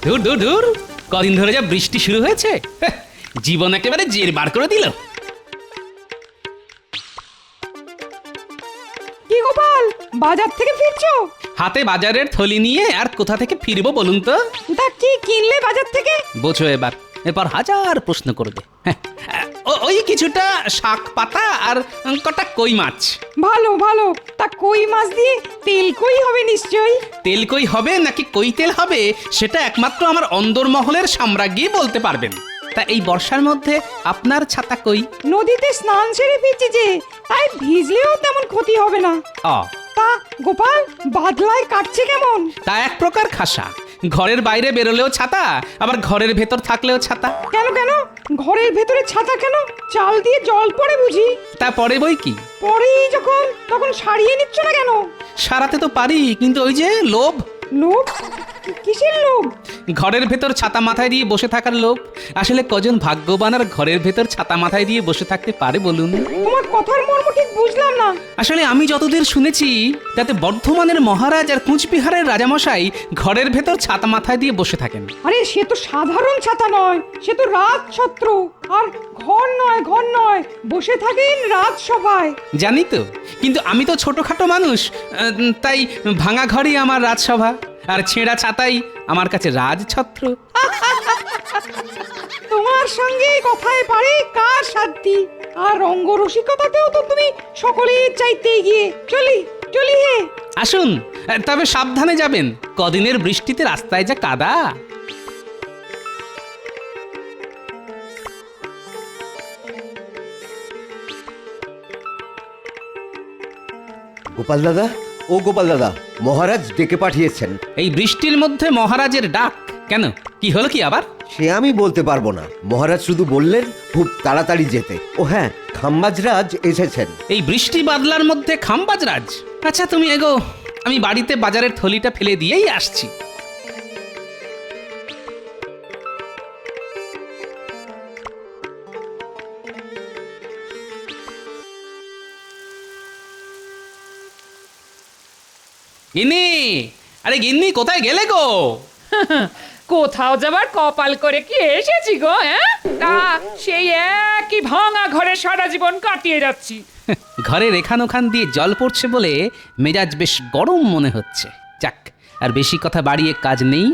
ধুর ধুর ধুর, কদিন ধরে যা বৃষ্টি শুরু হয়েছে, হ্যাঁ, জীবন একেবারে জের বার করে দিল। কি গোপাল, বাজার থেকে ফিরছো? হাতে বাজারের থলি নিয়ে আর কোথা থেকে ফিরবো বলুন তো? তা কি কিনলে বাজার থেকে? বোঝো এবার, এরপর হাজার প্রশ্ন করবে। হ্যাঁ, ওই কিছুটা শাক পাতা আর কটা কই মাছ। ভালো ভালো, তা কই মাছ দিয়ে তেল কই হবে নিশ্চয়ই। তেল কই হবে নাকি কই তেল হবে সেটা একমাত্র আমার অন্দরমহলের সাম্রাজ্ঞী বলতে পারবেন। তা এই বর্ষার মধ্যে আপনার ছাতা কই? নদীতে স্নান সেরে ফিরছি যে, তাই ভিজলেও তেমন ক্ষতি হবে না। অ তা গোপাল, বাদলায় কাটছে কেমন? তা এক প্রকার খাসা, ঘরের বাইরে বেরোলেও ছাতা, আবার ঘরের ভেতর থাকলেও ছাতা। কেন কেন, ঘরের ভেতরে ছাতা কেন? চাল দিয়ে জল পড়ে বুঝি? তা পরে বই কি, পরেই যখন তখন সারিয়ে নিচ্ছ না কেন? সারাতে তো পারি, কিন্তু ওই যে লোভ। লোভ? কিসের লোভ? ঘরের ভেতর ছাতা মাথায় দিয়ে বসে থাকার লোভ। আসলে কজন ভাগ্যবান আর ঘরের ভেতর ছাতা মাথায় দিয়ে বসে থাকতে পারে বলুন? তোমার কথার মর্ম ঠিক বুঝলাম না। আসলে আমি যতদূর শুনেছি, তাতে বর্ধমানের মহারাজ আর কুচবিহারের রাজামশাই ঘরের ভেতর ছাতা মাথায় দিয়ে বসে থাকেন। আরে সে তো সাধারণ ছাতা নয়, সে তো রাজছত্র। আর ঘর নয়, ঘর নয়, বসে থাকেন রাজসভায়। জানি তো, কিন্তু আমি তো ছোটখাটো মানুষ, তাই ভাঙা ঘরই আমার রাজসভা, আর ছেঁড়া ছাতাই আমার কাছে রাজছত্র। তোমার সঙ্গে কথায় পারে কার সাধ্যি, আর রঙ্গরসিকতাতেও তো তুমি সকলের চাইতে এগিয়ে। চলি চলি হে। আসুন, তবে সাবধানে যাবেন, কদিনের বৃষ্টিতে রাস্তায় যা কাদা। গোপাল দাদা, ও গোপাল দাদা, মহারাজ ডেকে পাঠিয়েছেন। এই বৃষ্টির মধ্যে মহারাজের ডাক কেন? কি হলো কি আবার? সে আমি বলতে পারবো না, মহারাজ শুধু বললেন খুব তাড়াতাড়ি যেতে। ও হ্যাঁ, খাম্বাজরাজ এসেছেন। এই বৃষ্টি বাদলার মধ্যে খাম্বাজরাজ? আচ্ছা তুমি এগো, আমি বাড়িতে বাজারের থলিটা ফেলে দিয়েই আসছি। গিন্নি, আরে গিন্নি, কোথায় গেলে গো? কোথাও যাবার কপাল করে কি এসেছি গো, হ্যাঁ? তা সেই একই ভাঙা ঘরে সারা জীবন কাটিয়ে যাচ্ছি। ঘরের এখান ওখান দিয়ে জল পড়ছে বলে মেজাজ বেশ গরম মনে হচ্ছে। যাক, আর বেশি কথা বাড়িয়ে কাজ নেই।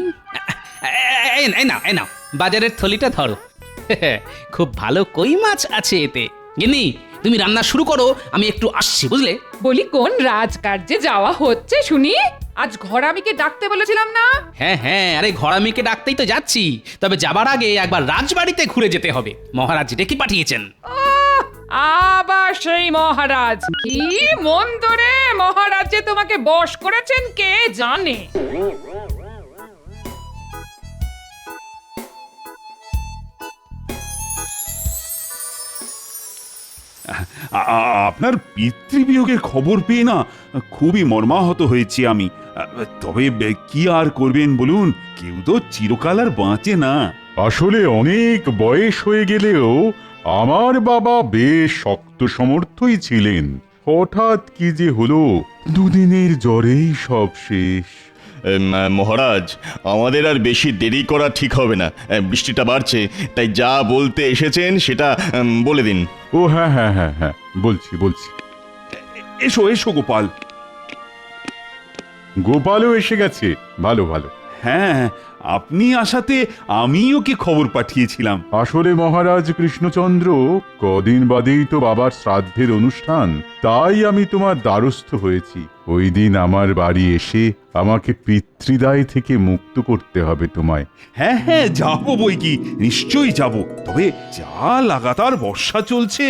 এই নাও বাজারের থলিটা ধরো। খুব ভালো কই মাছ আছে এতে। গিন্নি, তুমি রান্না শুরু করো, আমি একটু আসছি, বুঝলে? বলি, কোন রাজকার্যে যাওয়া হচ্ছে শুনি? আজ ঘরামিকে ডাকতে বলেছিলাম না? হ্যাঁ, আরে ঘরামিকে ডাকতেই তো যাচ্ছি, তবে যাবার আগে একবার রাজবাড়িতে ঘুরে যেতে হবে। মহারাজ ডেকে পাঠিয়েছেন। আহ, আবার সেই মহারাজ! কি মন্দ রে, মহারাজ যে তোমাকে বশ করেছেন কে জানে। আপনার পিতৃবিয়োগের খবর পেয়ে না খুবই মর্মাহত হয়েছি আমি। তবে কি আর করবেন বলুন, কেউ তো চিরকাল আর বাঁচে না। আসলে অনেক বয়স হয়ে গেলেও আমার বাবা বেশ শক্ত সমর্থই ছিলেন। হঠাৎ কি যে হলো, দুদিনের জ্বরেই সব শেষ। মহারাজ, আমাদের আর বেশি দেরি করা ঠিক হবে না। বৃষ্টিটা বাড়ছে, তাই যা বলতে এসেছেন সেটা বলে দিন। ও হ্যাঁ, বলছি। এসো এসো গোপাল। গোপালও এসে গেছে, ভালো। হ্যাঁ, আপনি আসাতে আমি ওকে খবর পাঠিয়েছিলাম। আসলে মহারাজ কৃষ্ণচন্দ্র, কদিন বাদেই তো বাবার শ্রাদ্ধের অনুষ্ঠান, তাই আমি তোমার দ্বারস্থ হয়েছি। ওই দিন আমার বাড়ি এসে আমাকে পিতৃদায় থেকে মুক্ত করতে হবে তোমায়। হ্যাঁ, যাবো বই কি, নিশ্চয়ই যাব। তবে যা লাগাতার বর্ষা চলছে।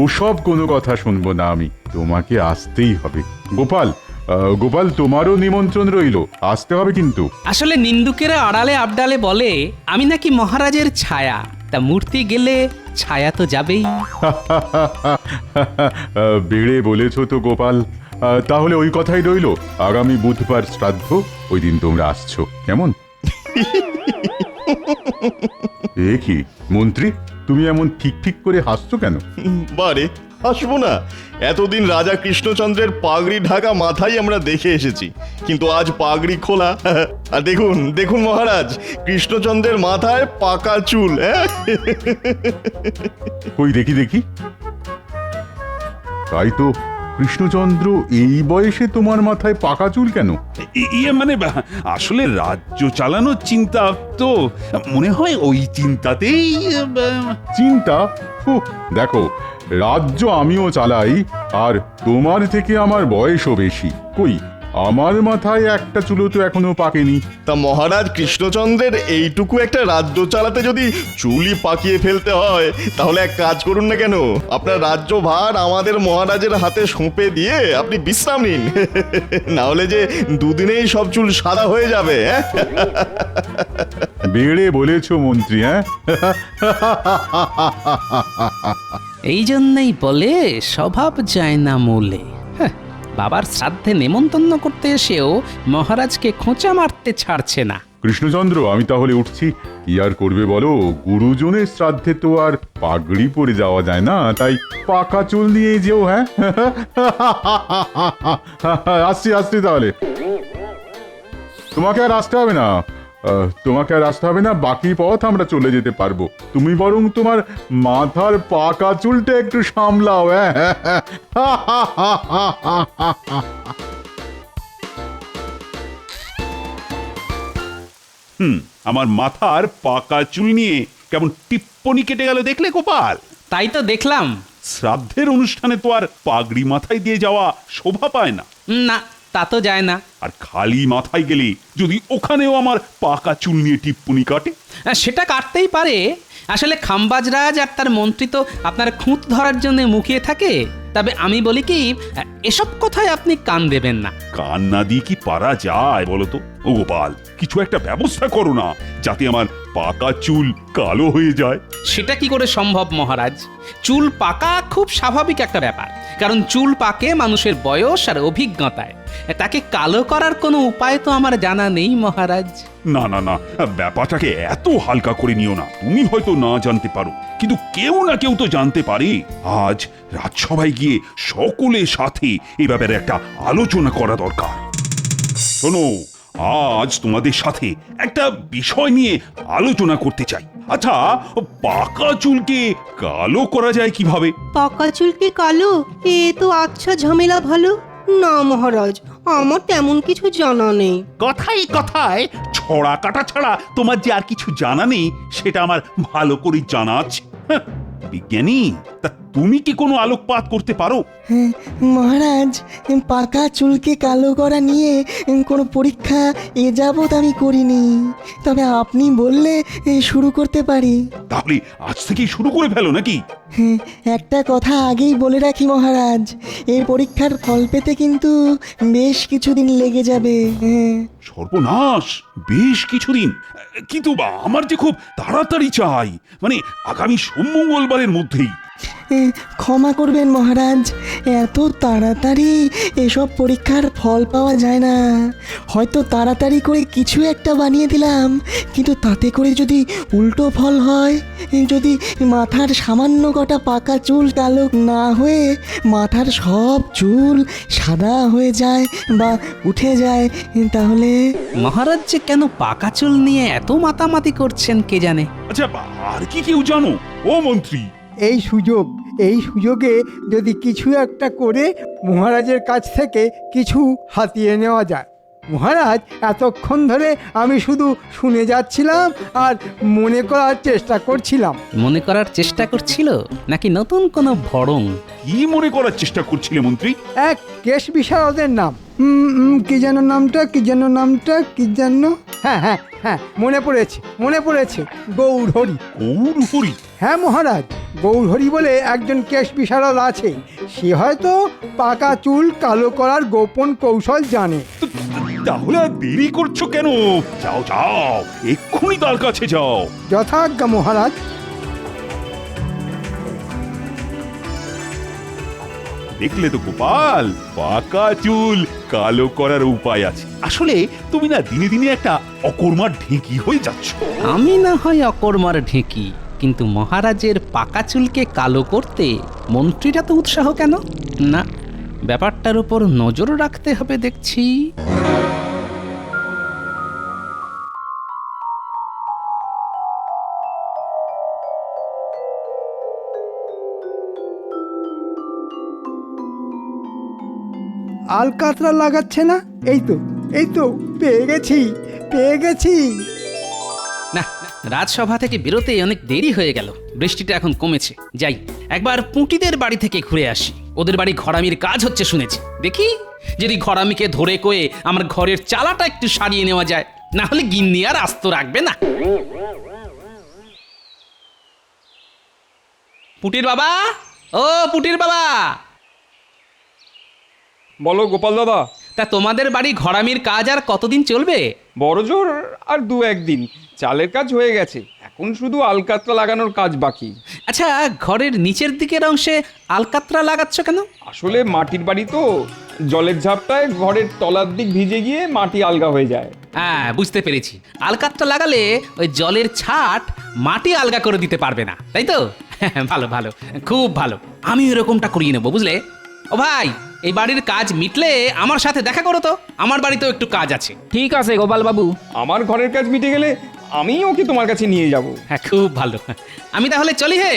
ওসব কোনো কথা শুনবো না আমি, তোমাকে আসতেই হবে। গোপাল, তোমারও নিমন্ত্রণ রইলো, আসতে হবে কিন্তু। আসলে নিন্দুকেরা আড়ালে আবডালে বলে আমি নাকি মহারাজের ছায়া, তা মূর্তি গেলে ছায়া তো যাবেই। বেড়ে বলেছো তো গোপাল। তাহলে ওই কথাই রইলো, আগামী বুধবার শ্রাদ্ধ, ওই দিন তোমরা আসছো, কেমন? এ কি মন্ত্রী, তুমি এমন ঠিক করে হাসছো কেন? বারে, হাসবো না? এতদিন রাজা কৃষ্ণচন্দ্রের পাগড়ি ঢাকা মাথায় আমরা দেখে এসেছি, কিন্তু আজ পাগড়ি খোলা। আর দেখুন দেখুন মহারাজ, কৃষ্ণচন্দ্রের মাথায় পাকা চুল। হ্যাঁ, কই দেখি দেখি। তাই তো, কৃষ্ণচন্দ্র, এই বয়সে তোমার মাথায় পাকা চুল কেন? ইয়ে মানে আসলে রাজ্য চালানোর চিন্তা তো, মনে হয় ওই চিন্তাতেই চিন্তা? উহ, দেখো, রাজ্য আমিও চালাই, আর তোমার থেকে আমার বয়সও বেশি। কই, আমার মাথায় একটা চুলও তো এখনো পাকেনি। তা মহারাজ কৃষ্ণচন্দ্রের এইটুকু একটা রাজ্য চালাতে যদি চুলই পাকিয়ে ফেলতে হয়, তাহলে এক কাজ করুন না কেন, আপনার রাজ্য ভার আমাদের মহারাজের হাতে সঁপে দিয়ে আপনি বিশ্রাম নিন। না হলে যে দুদিনেই সব চুল সাদা হয়ে যাবে। হ্যাঁ, বেড়ে বলেছো মন্ত্রী। হ্যাঁ, এই জন্যই বলে স্বভাব যায় না মূলে। হ্যাঁ, বাবার শ্রাদ্ধে নেমন্তন্ন করতে এসেও মহারাজকে খোঁচা মারতে ছাড়ছে না। কৃষ্ণচন্দ্র, আমি তাহলে উঠছি। কি আর করবে বলো, গুরুজনের শ্রাদ্ধে তো আর পাগড়ি পরে যাওয়া যায় না, তাই পাকা চুল নিয়ে যেও। হ্যাঁ, আসছি আসছি তাহলে। তোমাকে আর আসতে হবে না, তোমাকে আর আসতে হবে না, বাকি পথ আমরা চলে যেতে পারবো। তুমি বরং তোমার মাথার পাকা চুলটা একটু সামলাও। হ্যাঁ, আমার মাথার পাকা চুল নিয়ে কেমন টিপ্পনি কেটে গেল দেখলে গোপাল? তাই তো দেখলাম। শ্রাদ্ধের অনুষ্ঠানে তো আর পাগড়ি মাথায় দিয়ে যাওয়া শোভা পায় না। না, তা তো যায় না। আর খালি মাথায় গেলে যদি ওখানেও আমার পাকা চুল নিয়ে টিপ্পনি কাটে? সেটা কাটতেই পারে। আসলে খাম্বাজরাজ আর তার মন্ত্রী তো আপনার খুঁত ধরার জন্য মুখিয়ে থাকে। তবে আমি বলি কি, এসব কথায় আপনি কান দেবেন না। কান না দিয়ে কি পারা যায় বলো তো? ও গোপাল, কিছু একটা ব্যবস্থা করো না, যাতে আমার পাকা চুল কালো হয়ে যায়। সেটা কি করে সম্ভব মহারাজ? চুল পাকা খুব স্বাভাবিক একটা ব্যাপার, কারণ চুল পাকে মানুষের বয়স আর অভিজ্ঞতায়। তাকে কালো করার কোনো উপায় তো আমার জানা নেই মহারাজ। না না না, ব্যাপারটাকে এত হালকা করে নিও না। তুমি হয়তো না জানতে পারো, কিন্তু কেউ না কেউ তো জানতে পারে। আজ রাজসভায় গিয়ে সকলের সাথে এ ব্যাপারে একটা আলোচনা করা দরকার। শোনো, আজ তোমাদের সাথে একটা বিষয় নিয়ে আলোচনা করতে চাই। আচ্ছা, পাকা চুলকে কালো করা যায় কিভাবে? পাকা চুলকে কালো? এ তো আচ্ছা ঝামেলা ভালো। না মহারাজ, আমার তেমন কিছু জানা নেই। কথায় কথায় ছড়া কাটা ছাড়া তোমার যে আর কিছু জানা নেই, সেটা আমার ভালো করে জানা আছে। হ্যাঁ, বিজ্ঞানী, তা তুমি কি কোনো আলোকপাত করতে পারো? মহারাজ, পাকা চুলকে কালো করা নিয়ে কোনো পরীক্ষা এ যাবৎ আমি করিনি, তবে আপনি বললে শুরু করতে পারি। তাহলে আজ থেকেই শুরু করে ফেলো নাকি? একটা কথা আগেই বলে রাখি মহারাজ, এই পরীক্ষার ফল পেতে কিন্তু বেশ কিছুদিন লেগে যাবে। সর্বনাশ, বেশ কিছুদিন? কিন্তু আমার যে খুব তাড়াতাড়ি চাই, মানে আগামী সোমমঙ্গলবারের মধ্যেই। ক্ষমা করবেন মহারাজ, এত তাড়াতাড়ি এসব পরীক্ষার ফল পাওয়া যায় না। হয়তো তাড়াতাড়ি করে কিছু একটা বানিয়ে দিলাম, কিন্তু তাতে করে যদি উল্টো ফল হয়, যদি মাথার সামান্য কটা পাকা চুল কালো না হয়ে মাথার সব চুল সাদা হয়ে যায় বা উঠে যায়, তাহলে? মহারাজ যে কেন পাকা চুল নিয়ে এত মাতামাতি করছেন কে জানে। আচ্ছা, আর কি কেউ জানো? ও মন্ত্রী, এই সুযোগে যদি কিছু একটা করে মহারাজের কাছ থেকে কিছু হাতিয়ে নেওয়া যায়। মহারাজ, এতক্ষণ ধরে আমি শুধু শুনে যাচ্ছিলাম আর মনে করার চেষ্টা করছিলাম। মনে করার চেষ্টা করছিল নাকি নতুন কোনো ভড়ং? কি মনে করার চেষ্টা করছিলে মন্ত্রী? এক কেশ বিশারদের নাম, কি যেন নামটা, হ্যাঁ হ্যাঁ হ্যাঁ, মনে পড়েছে, গৌরহরি। গৌরহরি? হ্যাঁ মহারাজ, গৌরহরি বলে একজন কেশ বিশারদ আছে। সে হয়তো পাকা চুল কালো করার গোপন কৌশল জানে। তাহলে আর দেরি করছো কেন? যাও যাও, এক্ষুনি তার কাছে যাও। যথাজ্ঞা মহারাজ। দেখলে তো গোপাল, পাকা চুল কালো করার উপায় আছে। আসলে তুমি না দিনে দিনে একটা অকর্মার ঢেঁকি হয়ে যাচ্ছ। আমি না হয় অকর্মার ঢেঁকি, কিন্তু মহারাজের পাকা চুলকে কালো করতে মন্ত্রীরা তো উৎসাহ কেন? না, ব্যাপারটার উপর নজর রাখতে হবে দেখছি। আলকাতরা লাগাচ্ছে না? এই তো পেয়ে গেছি। না, রাজসভা থেকে বেরোতে অনেক দেরি হয়ে গেল। বৃষ্টিটা এখন কমেছে। যাই, একবার পুঁটিদের বাড়ি থেকে ঘুরে আসি। ওদের বাড়ি ঘরামির কাজ হচ্ছে শুনেছি। দেখি যদি ঘরামিকে ধরে কয়ে আমার ঘরের চালাটা একটু সারিয়ে নেওয়া যায়, না হলে গিন্নি আর আস্ত রাখবে না। পুটির বাবা, ও পুটির বাবা, বলো গোপাল দাদা। তা তোমাদের বাড়ি ঘরামির কাজ আর কতদিন চলবে? বড় জোর আর 2-1 দিন। চালের কাজ হয়ে গেছে, এখন শুধু আলকাতরা লাগানোর কাজ বাকি। আচ্ছা, ঘরের নিচের দিকের অংশে আলকাতরা লাগাচ্ছ কেন? আসলে মাটির বাড়ি তো, জলের ঝাপটায় ঘরের তলার দিক ভিজে গিয়ে মাটি আলগা হয়ে যায়। হ্যাঁ, বুঝতে পেরেছি। আলকাতরা লাগালে ওই জলের ছাট মাটি আলগা করে দিতে পারবে না, তাই তো? ভালো ভালো, খুব ভালো। আমি এরকমটা করিয়ে নেবো, বুঝলে? ও ভাই, এই বাড়ির কাজ মিটলে আমার সাথে দেখা করো তো, আমার বাড়িতেও একটু কাজ আছে। ঠিক আছে গোপাল বাবু। আমার ঘরের কাজ মিটে গেলে আমি ওকে তোমার কাছে নিয়ে যাব। হ্যাঁ, খুব ভালো। আমি তাহলে চলি হে।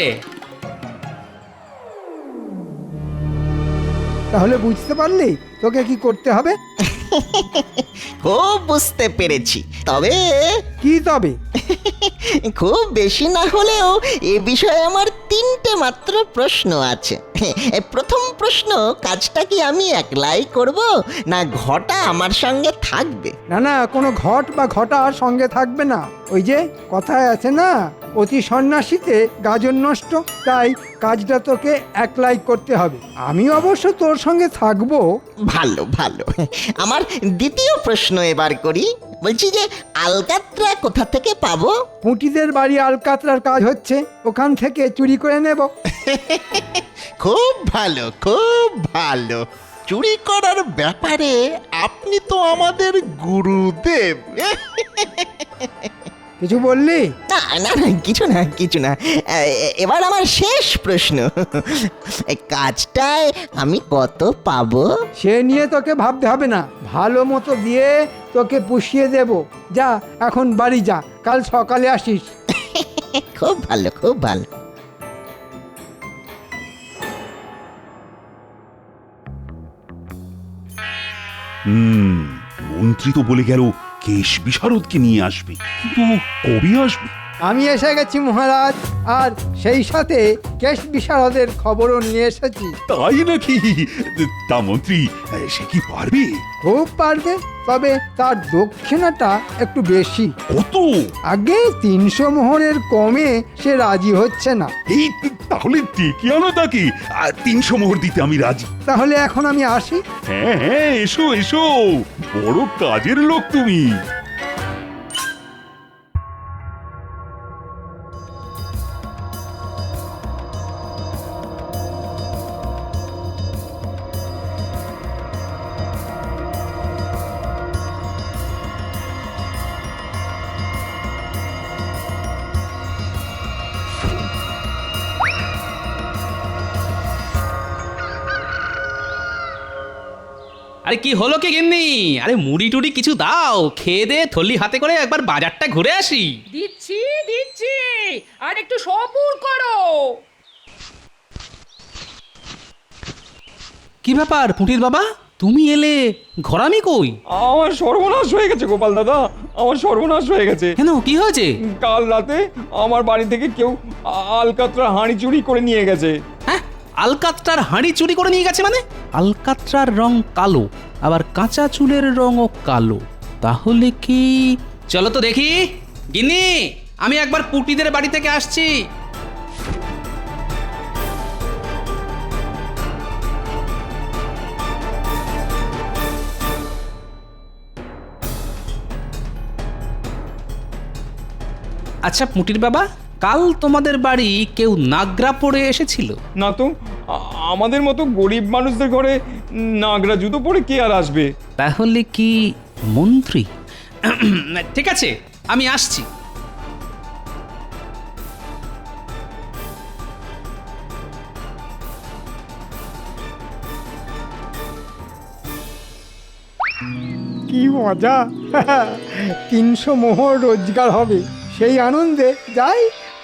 তাহলে বুঝতে পারলি তোকে কি করতে হবে? খুব বুঝতে পেরেছি, তবে কি তবে? খুব বেশি না হলেও এ বিষয়ে আমার 3টে মাত্র প্রশ্ন আছে। প্রথম প্রশ্ন, কাজটা কি আমি একলাই করব, না ঘটা আমার সঙ্গে থাকবে? না, কোনো ঘট বা ঘটার সঙ্গে থাকবে না। ওই যে কথায় আছে না, অতি সন্ন্যাসীতে গাজন নষ্ট। তাই কাজটা তোকে একলাই করতে হবে। আমি অবশ্য তোর সঙ্গে থাকবো। ভালো ভালো। আমার দ্বিতীয় প্রশ্ন এবার করি। বলছি যে আলকাতরা কোথা থেকে পাবো? পুঁটিদের বাড়ি আলকাতরার কাজ হচ্ছে, ওখান থেকে চুরি করে নেব। খুব ভালো, খুব ভালো। চুরি করার ব্যাপারে আপনি তো আমাদের গুরুদেব। কিছু বললি? না না না, কিছু না। এবার আমার শেষ প্রশ্ন, এই কাজটায় আমি কত পাবো? সে নিয়ে তোকে ভাবতে হবে না, ভালো মতো দিয়ে তোকে পুষিয়ে দেব। যা, এখন বাড়ি যা, কাল সকালে আসিস। খুব ভালো, খুব ভালো। মন্ত্রী তো বলে গেল কেশ বিশারদকে নিয়ে আসবে, কিন্তু কবে আসবে? আমি এসে গেছি মহারাজ, আর সেই সাথে কেশ বিশারদের খবরও নিয়ে এসেছি। তাই নাকি? তা মন্ত্রী সে কি পারবে? খুব পারবে, তবে তার দক্ষিণাটা একটু বেশি। কত? আগে 300 মোহরের কমে সে রাজি হচ্ছে না। এই তাহলে ডেকে আনো তাকে, 300 মোহর দিতে আমি রাজি। তাহলে এখন আমি আসি। হ্যাঁ, এসো এসো, বড় কাজের লোক তুমি। আরে কি হলো কি গিন্নি? আরে মুড়ি টুড়ি কিছু দাও, খেয়ে দে থলি হাতে করে একবার বাজারটা ঘুরে আসি। দিচ্ছি, আর একটু সবুর করো। কি ব্যাপার পুঁটির বাবা, তুমি এলে, ঘরামি কই? আমার সর্বনাশ হয়ে গেছে গোপাল দাদা, আমার সর্বনাশ হয়ে গেছে। কেন, কি হয়েছে? কাল রাতে আমার বাড়ি থেকে কেউ আলকাতরা হাঁড়ি চুরি করে নিয়ে গেছে। হ্যাঁ, আলকাতরার হাঁড়ি চুরি করে নিয়ে গেছে মানে? আলকাতরার রং কালো, আবার কাঁচা চুলের রঙও কালো, তাহলে কি? চলো তো দেখি। গিন্নি, আমি একবার পুটিদের বাড়ি থেকে আসছি। আচ্ছা পুটির বাবা, কাল তোমাদের বাড়ি কেউ নাগরা পরে এসেছিল? না তো, আমাদের মতো গরিব মানুষদের ঘরে নাগরা জুতো পরে কে আর আসবে? তাহলে কি মন্ত্রী? ঠিক আছে, আমি আসছি। কি মজা! 300 মোহর রোজগার হবে। সেই আনন্দে যাই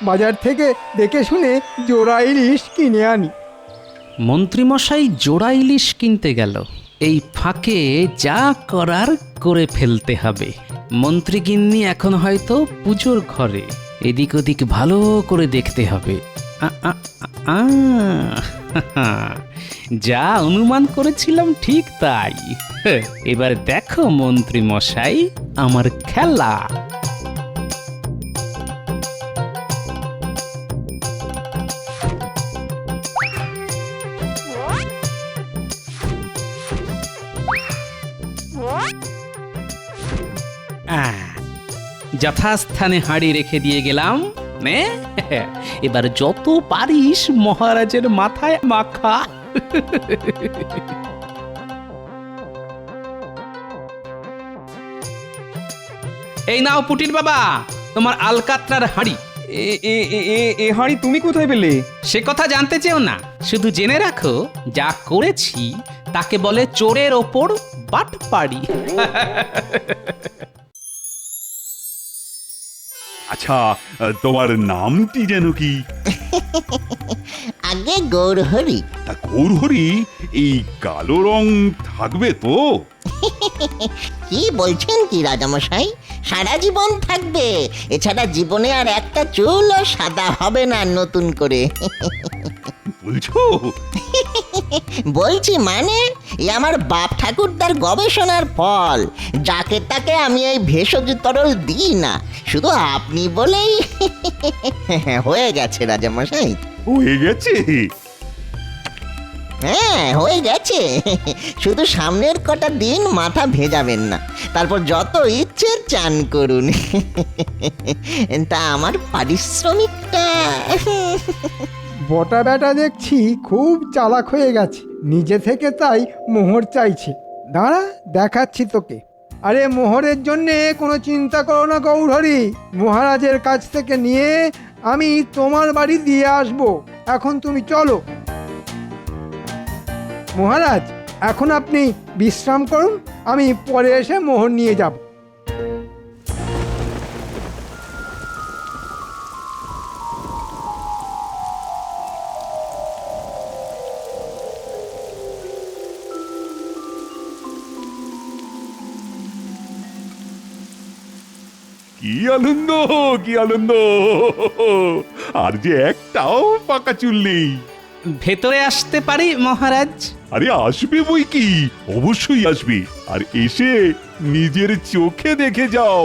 বাজার থেকে দেখে শুনে জোড়া ইলিশ কিনে আনি। মন্ত্রীমশাই জোড়া ইলিশ কিনতে গেল। এই ফাঁকে যা করার করে ফেলতে হবে। মন্ত্রীগিন্নি এখন হয়তো পুজোর ঘরে, এদিক ওদিক ভালো করে দেখতে হবে। যা অনুমান করেছিলাম ঠিক তাই। এবার দেখো মন্ত্রীমশাই আমার খেলা। যথাস্থানে হাঁড়ি রেখে দিয়ে গেলাম। নে, এবার যত পারিস মহারাজের মাথায় মাখা। এই নাও পুটির বাবা, তোমার আলকাতরার হাঁড়ি। এ হাঁড়ি তুমি কোথায় পেলে? সে কথা জানতে চেও না, শুধু জেনে রাখো যা করেছি তাকে বলে চোরের ওপর বাটপাড়ি। আচ্ছা, তোমার নামটি যেন কি? আগে গৌরহরি। তা গৌরহরি, এই কালো রং থাকবে তো? কি বলছেন কি রাজামশাই? সারা জীবন থাকবে। এছাড়া জীবনে আর একটা চুলও সাদা হবে না নতুন করে। বলছো? বলছি মানে, এ আমার বাপ ঠাকুরদার গবেষণার ফল। যাকে তাকে আমি এই ভেষজ তরল দিই না, শুধু আপনি বলেই হয়ে গেছে রাজামশাই। হয়ে গেছে? হ্যাঁ, হয়ে গেছে। শুধু সামনের কটা দিন মাথা ভেজাবেন না, তারপর যত ইচ্ছে চান করুন। তা আমার পারিশ্রমিকটা? বটা বেটা দেখছি খুব চালাক হয়ে গেছে, নিজে থেকে তাই মোহর চাইছে। দাঁড়া, দেখাচ্ছি তোকে। আরে মোহরের জন্যে কোনো চিন্তা করো না গৌরহরি, মহারাজের কাছ থেকে নিয়ে আমি তোমার বাড়ি দিয়ে আসব। এখন তুমি চলো। মহারাজ, এখন আপনি বিশ্রাম করুন, আমি পরে এসে মোহর নিয়ে যাব। কি আনন্দ, কি আনন্দ! আর যে একটাও পাকা চুল নেই। ভেতরে আসতে পারি মহারাজ? আরে আসবে বই কি, অবশ্যই আসবে। আর এসে নিজের চোখে দেখে যাও,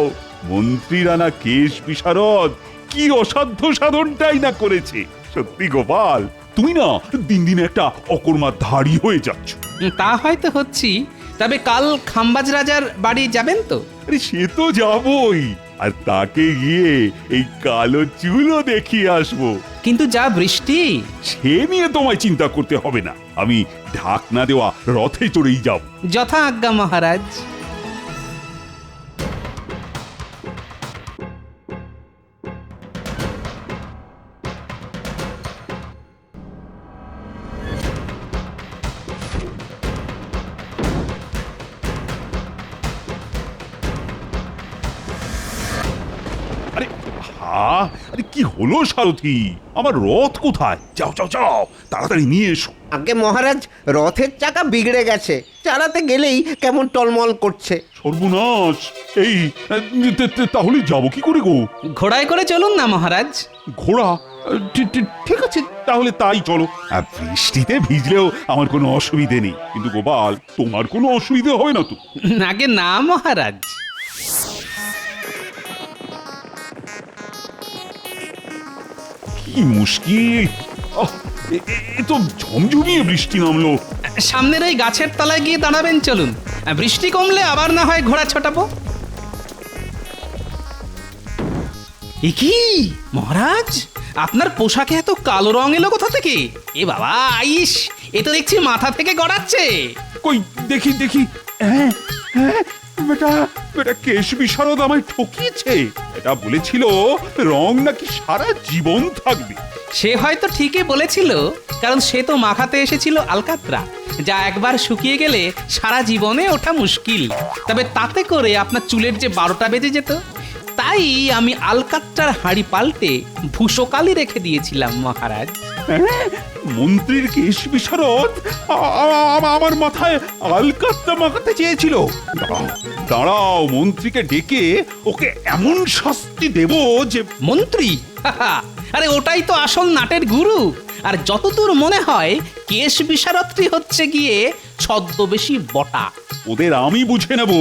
মন্ত্রী রানা কেশ বিশারদ কি অসাধ্য সাধনটাই না করেছে। সত্যি গোপাল, তুমি না দিন দিন একটা অকর্মা ধাড়ি হয়ে যাচ্ছ। তা হয়তো হচ্ছি, তবে কাল খাম্বাজ রাজার বাড়ি যাবেন তো? আরে সে তো যাবই, আর তাকে গিয়ে এই কালো চুলও দেখিয়ে আসবো। কিন্তু যা বৃষ্টি! সে নিয়ে তোমায় চিন্তা করতে হবে না, আমি ঢাকনা দেওয়া রথে চড়েই যাব। যথা আজ্ঞা মহারাজ। আরে কি হলো সারথি, আমার রথ কোথায়? যাও যাও যাও, তাড়াতাড়ি নিয়ে এসো। আগে মহারাজ, রথের চাকা বিগড়ে গেছে, চালাতে গেলেই কেমন টলমল করছে। সর্বনাশ! এই তাহলে যাবো কি করে গো? ঘোড়ায় করে চলুন না মহারাজ। ঘোড়া? ঠিক আছে, তাহলে তাই চলো। বৃষ্টিতে ভিজলেও আমার কোনো অসুবিধে নেই, কিন্তু গোপাল, তোমার কোনো অসুবিধে হবে না তো? আগে না মহারাজ। কি মুশকিল! এ তো ঝমঝমিয়ে বৃষ্টি নামলো। সামনের ওই গাছের তলায় গিয়ে দাঁড়াবেন, চলুন। বৃষ্টি কমলে আবার না হয় ঘোড়া ছোটাবো। এ কি মহারাজ, আপনার পোশাকে এত কালো রং এলো কোথা থেকে? এ বাবা, আইস, এ তো দেখছি মাথা থেকে গড়াচ্ছে। কই দেখি দেখি। হ্যাঁ হ্যাঁ, বেটা বেটা কেশ বিশারদ আমায় ঠকিয়েছে। এটা বলেছিল রং নাকি সারা জীবন থাকবে। সে হয়তো ঠিকই বলেছিল, কারণ সে তো মাখাতে এসেছিল আলকাতরা, যা একবার শুকিয়ে গেলে সারা জীবনে ওঠা মুশকিল। তবে তাতে করে আপনার চুলের যে 12টা বেজে যেত, তাই আমি আলকাতরার হাঁড়ি পাল্টে ভূষকালি রেখে দিয়েছিলাম মহারাজ। হ্যাঁ? মন্ত্রীর কেশ বিশারদ আমার মাথায় আলকাতরা মাখাতে চেয়েছিল। দাঁড়াও দাঁড়াও, মন্ত্রীকে ডেকে ওকে এমন শাস্তি দেব যে। মন্ত্রী? আরে ওটাই তো আসল নাটের গুরু। আর যতদূর মনে হয় কেশ বিশারদটি হচ্ছে গিয়ে ছদ্মবেশী বটা। ওদের আমি বুঝে নেব,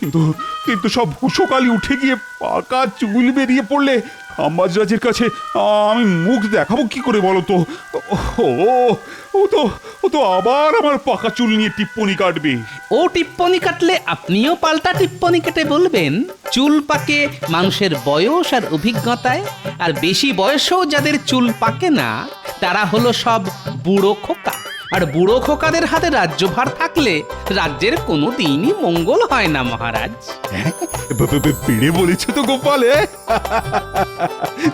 কিন্তু কিন্তু সব ভূষকালি উঠে গিয়ে পাকা চুল বেরিয়ে পড়লে খাম্বাজরাজের কাছে আমি মুখ দেখাবো কি করে বলো তো? ও তো আবার আমার পাকা চুল নিয়ে টিপ্পনি কাটবে। ও টিপ্পনি কাটলে আপনিও পাল্টা টিপ্পনি কেটে বলবেন চুল পাকে মানুষের বয়স আর অভিজ্ঞতায়, আর বেশি বয়সেও যাদের চুল পাকে না তারা হলো সব বুড়ো খোকা। আর বুড়ো খোকাদের হাতে রাজ্যভার থাকলে রাজ্যের কোনো দিনই মঙ্গল হয় না মহারাজ। বেড়ে বলেছে তো গোপালে।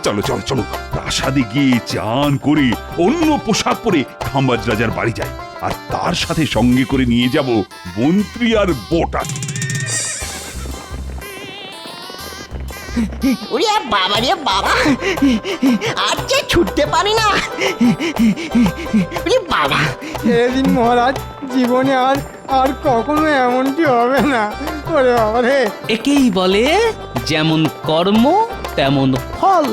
চলো চলো চলো, প্রাসাদে গিয়ে চান করে অন্য পোশাক পরে খাম্বাজ রাজার বাড়ি যাই, আর তার সাথে সঙ্গে করে নিয়ে যাব মন্ত্রী আর বটা। ওরে বাবা রে বাবা, আর যে ছুটতে পারি না। ওরে বাবা, এদিন মহারাজ, জীবনে আর আর কখনো এমনটি হবে না। ওরে বাবা রে! একেই বলে যেমন কর্ম তেমন ফল।